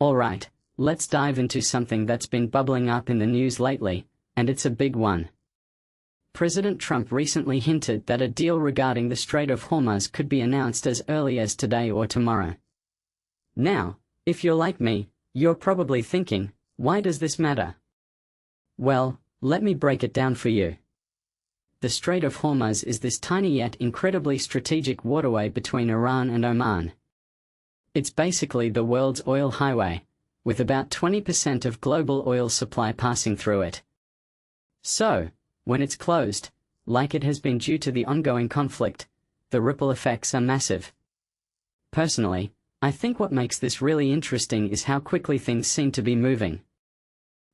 Alright, let's dive into something that's been bubbling up in the news lately, and it's a big one. President Trump recently hinted that a deal regarding the Strait of Hormuz could be announced as early as today or tomorrow. Now, if you're like me, you're probably thinking, why does this matter? Well, let me break it down for you. The Strait of Hormuz is this tiny yet incredibly strategic waterway between Iran and Oman. It's basically the world's oil highway, with about 20% of global oil supply passing through it. So, when it's closed, like it has been due to the ongoing conflict, the ripple effects are massive. Personally, I think what makes this really interesting is how quickly things seem to be moving.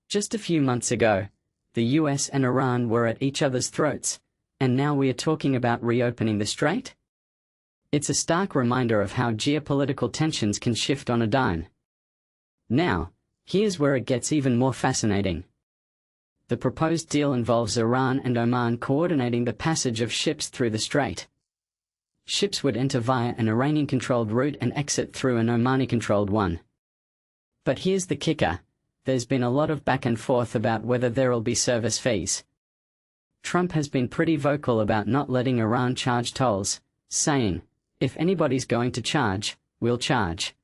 Just a few months ago, the US and Iran were at each other's throats, and now we are talking about reopening the strait? It's a stark reminder of how geopolitical tensions can shift on a dime. Now, here's where it gets even more fascinating. The proposed deal involves Iran and Oman coordinating the passage of ships through the strait. Ships would enter via an Iranian-controlled route and exit through an Omani-controlled one. But here's the kicker. There's been a lot of back and forth about whether there'll be service fees. Trump has been pretty vocal about not letting Iran charge tolls, saying, "If anybody's going to charge, we'll charge."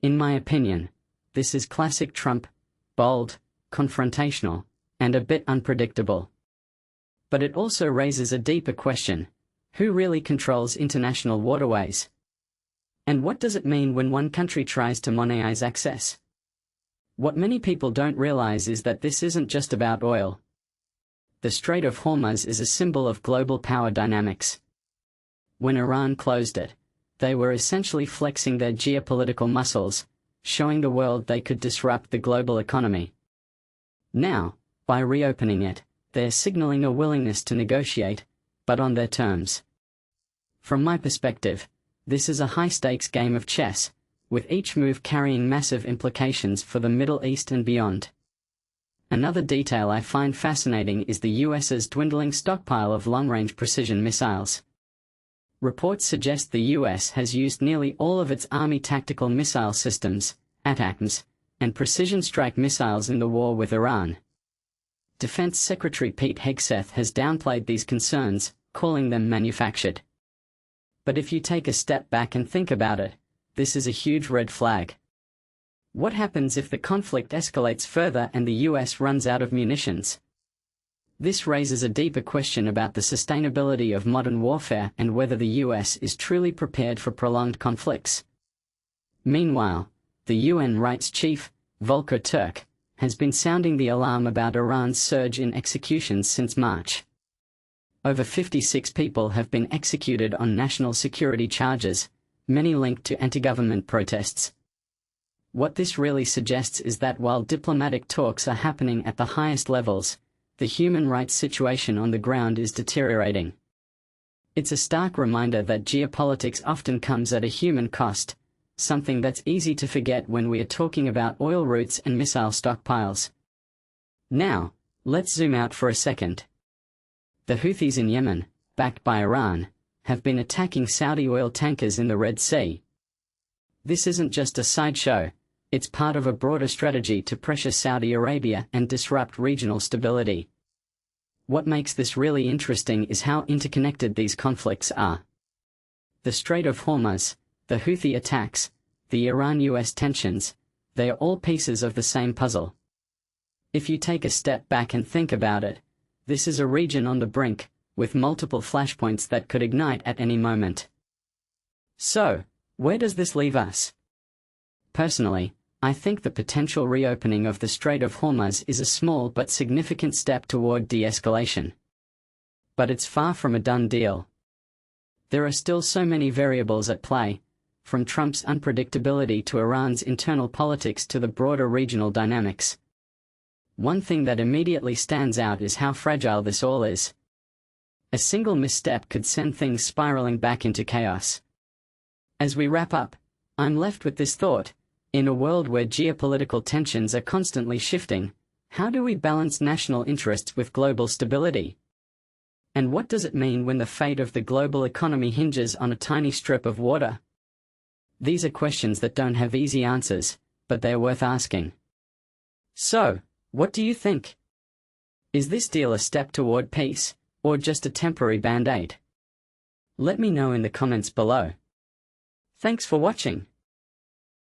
In my opinion, this is classic Trump, bold, confrontational, and a bit unpredictable. But it also raises a deeper question: who really controls international waterways? And what does it mean when one country tries to monopolize access? What many people don't realize is that this isn't just about oil. The Strait of Hormuz is a symbol of global power dynamics. When Iran closed it, they were essentially flexing their geopolitical muscles, showing the world they could disrupt the global economy. Now, by reopening it, they're signaling a willingness to negotiate, but on their terms. From my perspective, this is a high-stakes game of chess, with each move carrying massive implications for the Middle East and beyond. Another detail I find fascinating is the US's dwindling stockpile of long-range precision missiles. Reports suggest the US has used nearly all of its Army tactical missile systems, ATACMS, and precision strike missiles in the war with Iran. Defense Secretary Pete Hegseth has downplayed these concerns, calling them manufactured. But if you take a step back and think about it, this is a huge red flag. What happens if the conflict escalates further and the US runs out of munitions? This raises a deeper question about the sustainability of modern warfare and whether the US is truly prepared for prolonged conflicts. Meanwhile, the UN Rights Chief, Volker Turk, has been sounding the alarm about Iran's surge in executions since March. Over 56 people have been executed on national security charges, many linked to anti-government protests. What this really suggests is that while diplomatic talks are happening at the highest levels, the human rights situation on the ground is deteriorating. It's a stark reminder that geopolitics often comes at a human cost, something that's easy to forget when we are talking about oil routes and missile stockpiles. Now, let's zoom out for a second. The Houthis in Yemen, backed by Iran, have been attacking Saudi oil tankers in the Red Sea. This isn't just a sideshow, it's part of a broader strategy to pressure Saudi Arabia and disrupt regional stability. What makes this really interesting is how interconnected these conflicts are. The Strait of Hormuz, the Houthi attacks, the Iran-US tensions, they are all pieces of the same puzzle. If you take a step back and think about it, this is a region on the brink, with multiple flashpoints that could ignite at any moment. So, where does this leave us? Personally, I think the potential reopening of the Strait of Hormuz is a small but significant step toward de-escalation. But it's far from a done deal. There are still so many variables at play, from Trump's unpredictability to Iran's internal politics to the broader regional dynamics. One thing that immediately stands out is how fragile this all is. A single misstep could send things spiraling back into chaos. As we wrap up, I'm left with this thought: in a world where geopolitical tensions are constantly shifting, how do we balance national interests with global stability? And what does it mean when the fate of the global economy hinges on a tiny strip of water? These are questions that don't have easy answers, but they're worth asking. So, what do you think? Is this deal a step toward peace, or just a temporary band-aid? Let me know in the comments below. Thanks for watching.